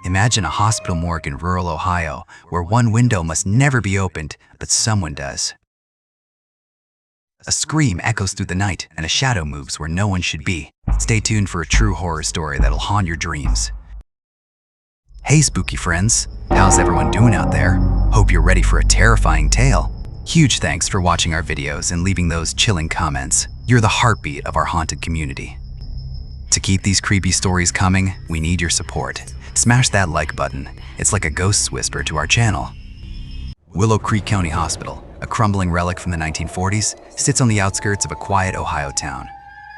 Imagine a hospital morgue in rural Ohio where one window must never be opened, but someone does. A scream echoes through the night and a shadow moves where no one should be. Stay tuned for a true horror story that'll haunt your dreams. Hey spooky friends, how's everyone doing out there? Hope you're ready for a terrifying tale. Huge thanks for watching our videos and leaving those chilling comments. You're the heartbeat of our haunted community. To keep these creepy stories coming, we need your support. Smash that like button. It's like a ghost's whisper to our channel. Willow Creek County Hospital, a crumbling relic from the 1940s, sits on the outskirts of a quiet Ohio town.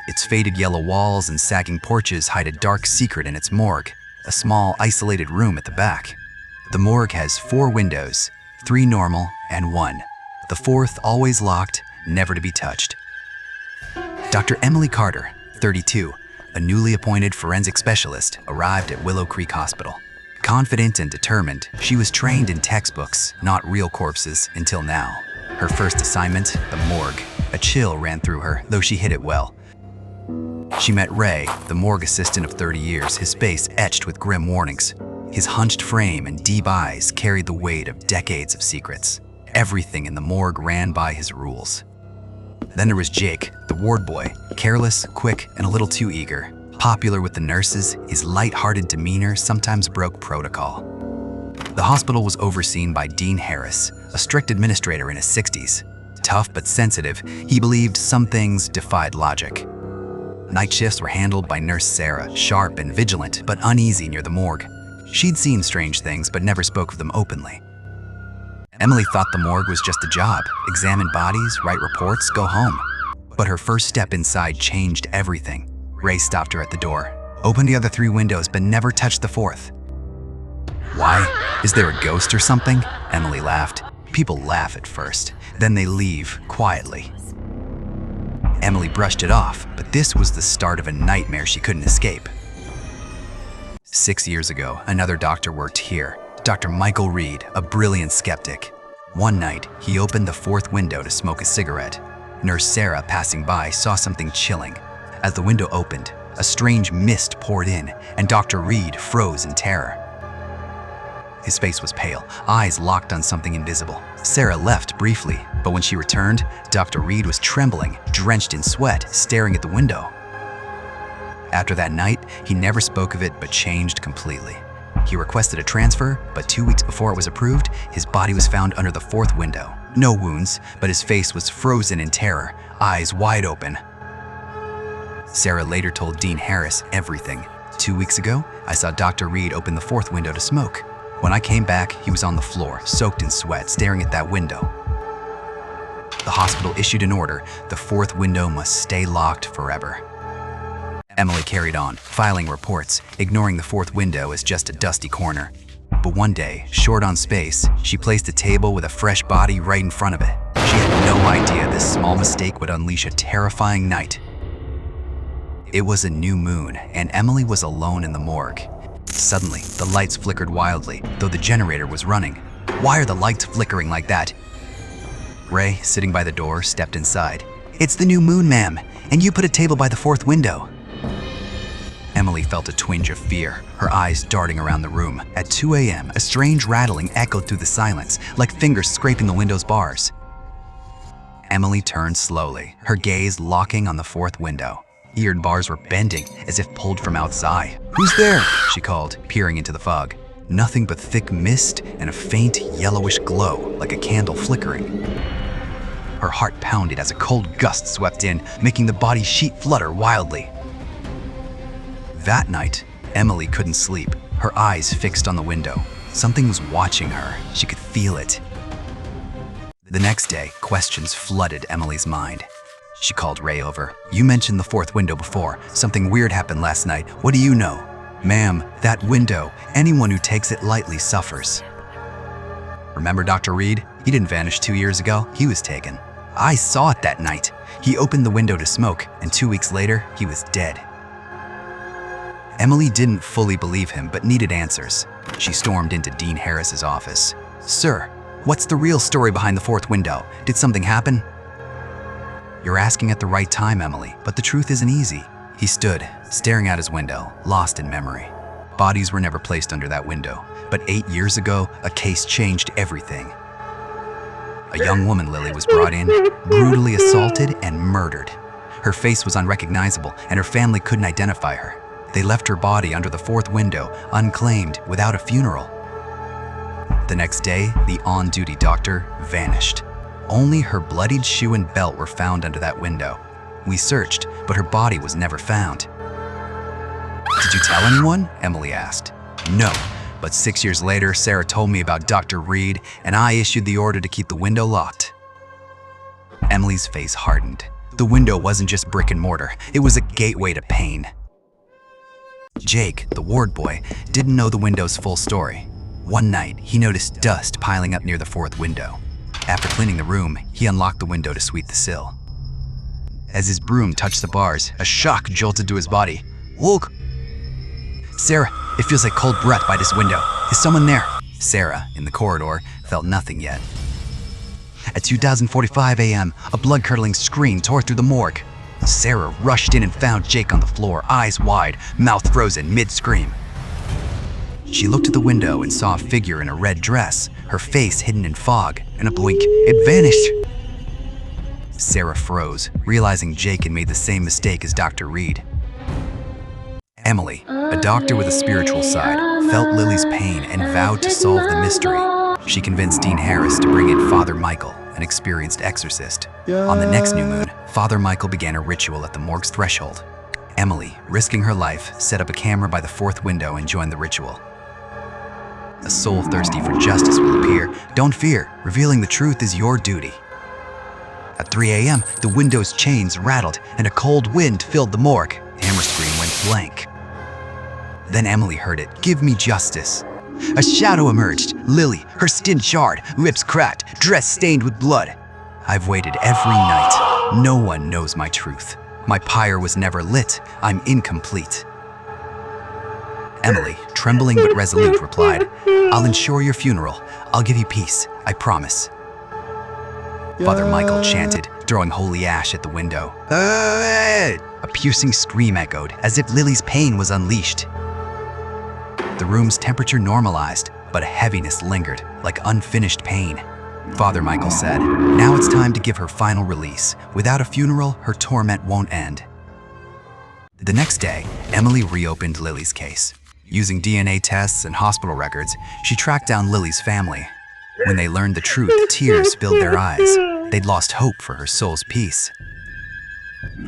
Its faded yellow walls and sagging porches hide a dark secret in its morgue, a small, isolated room at the back. The morgue has 4 windows, 3 normal and 1. The 4th always locked, never to be touched. Dr. Emily Carter, 32, a newly appointed forensic specialist, arrived at Willow Creek Hospital. Confident and determined, she was trained in textbooks, not real corpses, until now. Her first assignment, the morgue. A chill ran through her, though she hid it well. She met Ray, the morgue assistant of 30 years, his face etched with grim warnings. His hunched frame and deep eyes carried the weight of decades of secrets. Everything in the morgue ran by his rules. Then there was Jake, the ward boy, careless, quick, and a little too eager. Popular with the nurses, his light-hearted demeanor sometimes broke protocol. The hospital was overseen by Dean Harris, a strict administrator in his 60s. Tough but sensitive, he believed some things defied logic. Night shifts were handled by Nurse Sarah, sharp and vigilant, but uneasy near the morgue. She'd seen strange things, but never spoke of them openly. Emily thought the morgue was just a job: examine bodies, write reports, go home. But her first step inside changed everything. Ray stopped her at the door, opened the other 3 windows, but never touched the 4th. Why? Is there a ghost or something? Emily laughed. People laugh at first, then they leave quietly. Emily brushed it off, but this was the start of a nightmare she couldn't escape. 6 years ago, another doctor worked here, Dr. Michael Reed, a brilliant skeptic. One night, he opened the 4th window to smoke a cigarette. Nurse Sarah, passing by, saw something chilling. As the window opened, a strange mist poured in, and Dr. Reed froze in terror. His face was pale, eyes locked on something invisible. Sarah left briefly, but when she returned, Dr. Reed was trembling, drenched in sweat, staring at the window. After that night, he never spoke of it but changed completely. He requested a transfer, but 2 weeks before it was approved, his body was found under the 4th window. No wounds, but his face was frozen in terror, eyes wide open. Sarah later told Dean Harris everything. 2 weeks ago, I saw Dr. Reed open the 4th window to smoke. When I came back, he was on the floor, soaked in sweat, staring at that window. The hospital issued an order: the 4th window must stay locked forever. Emily carried on, filing reports, ignoring the 4th window as just a dusty corner. But one day, short on space, she placed a table with a fresh body right in front of it. She had no idea this small mistake would unleash a terrifying night. It was a new moon, and Emily was alone in the morgue. Suddenly, the lights flickered wildly, though the generator was running. Why are the lights flickering like that? Ray, sitting by the door, stepped inside. "It's the new moon, ma'am, and you put a table by the 4th window." Emily felt a twinge of fear, her eyes darting around the room. At 2 a.m., a strange rattling echoed through the silence, like fingers scraping the window's bars. Emily turned slowly, her gaze locking on the 4th window. Eared bars were bending, as if pulled from outside. "Who's there?" she called, peering into the fog. Nothing but thick mist and a faint yellowish glow, like a candle flickering. Her heart pounded as a cold gust swept in, making the body sheet flutter wildly. That night, Emily couldn't sleep, her eyes fixed on the window. Something was watching her. She could feel it. The next day, questions flooded Emily's mind. She called Ray over. "You mentioned the 4th window before. Something weird happened last night. What do you know?" "Ma'am, that window, anyone who takes it lightly suffers." "Remember Dr. Reed? He didn't vanish 2 years ago. He was taken. I saw it that night. He opened the window to smoke, and 2 weeks later, he was dead." Emily didn't fully believe him, but needed answers. She stormed into Dean Harris's office. "Sir, what's the real story behind the 4th window? Did something happen?" "You're asking at the right time, Emily, but the truth isn't easy." He stood, staring out his window, lost in memory. Bodies were never placed under that window, but 8 years ago, a case changed everything. A young woman, Lily, was brought in, brutally assaulted and murdered. Her face was unrecognizable, and her family couldn't identify her. They left her body under the 4th window, unclaimed, without a funeral. The next day, the on-duty doctor vanished. Only her bloodied shoe and belt were found under that window. We searched, but her body was never found. "Did you tell anyone?" Emily asked. "No, but 6 years later, Sarah told me about Dr. Reed, and I issued the order to keep the window locked." Emily's face hardened. The window wasn't just brick and mortar, it was a gateway to pain. Jake, the ward boy, didn't know the window's full story. One night, he noticed dust piling up near the 4th window. After cleaning the room, he unlocked the window to sweep the sill. As his broom touched the bars, a shock jolted to his body. "Look!" "Sarah, it feels like cold breath by this window. Is someone there?" Sarah, in the corridor, felt nothing yet. At 2:45 a.m., a blood-curdling scream tore through the morgue. Sarah rushed in and found Jake on the floor, eyes wide, mouth frozen, mid-scream. She looked at the window and saw a figure in a red dress, her face hidden in fog. In a blink, it vanished. Sarah froze, realizing Jake had made the same mistake as Dr. Reed. Emily, a doctor with a spiritual side, felt Lily's pain and vowed to solve the mystery. She convinced Dean Harris to bring in Father Michael, an experienced exorcist. On the next new moon, Father Michael began a ritual at the morgue's threshold. Emily, risking her life, set up a camera by the 4th window and joined the ritual. A soul thirsty for justice will appear. Don't fear, revealing the truth is your duty. At 3 a.m., the window's chains rattled and a cold wind filled the morgue. The hammer screen went blank. Then Emily heard it. "Give me justice." A shadow emerged. Lily, her skin charred, lips cracked, dress stained with blood. "I've waited every night. No one knows my truth. My pyre was never lit. I'm incomplete." Emily, trembling but resolute, replied, "I'll ensure your funeral. I'll give you peace, I promise." Father Michael chanted, throwing holy ash at the window. A piercing scream echoed, as if Lily's pain was unleashed. The room's temperature normalized, but a heaviness lingered, like unfinished pain. Father Michael said, "Now it's time to give her final release. Without a funeral, her torment won't end." The next day, Emily reopened Lily's case. Using DNA tests and hospital records, she tracked down Lily's family. When they learned the truth, tears filled their eyes. They'd lost hope for her soul's peace.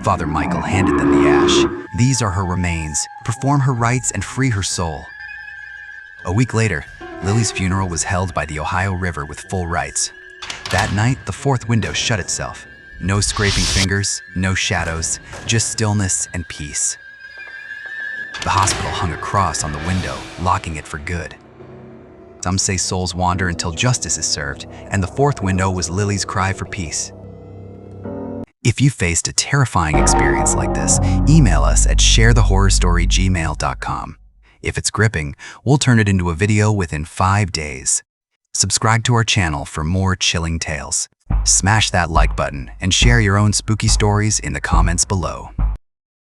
Father Michael handed them the ash. "These are her remains. Perform her rites and free her soul." A week later, Lily's funeral was held by the Ohio River with full rites. That night, the 4th window shut itself. No scraping fingers, no shadows, just stillness and peace. The hospital hung a cross on the window, locking it for good. Some say souls wander until justice is served, and the 4th window was Lily's cry for peace. If you faced a terrifying experience like this, email us at sharethehorrorstory@gmail.com. If it's gripping, we'll turn it into a video within 5 days. Subscribe to our channel for more chilling tales. Smash that like button and share your own spooky stories in the comments below.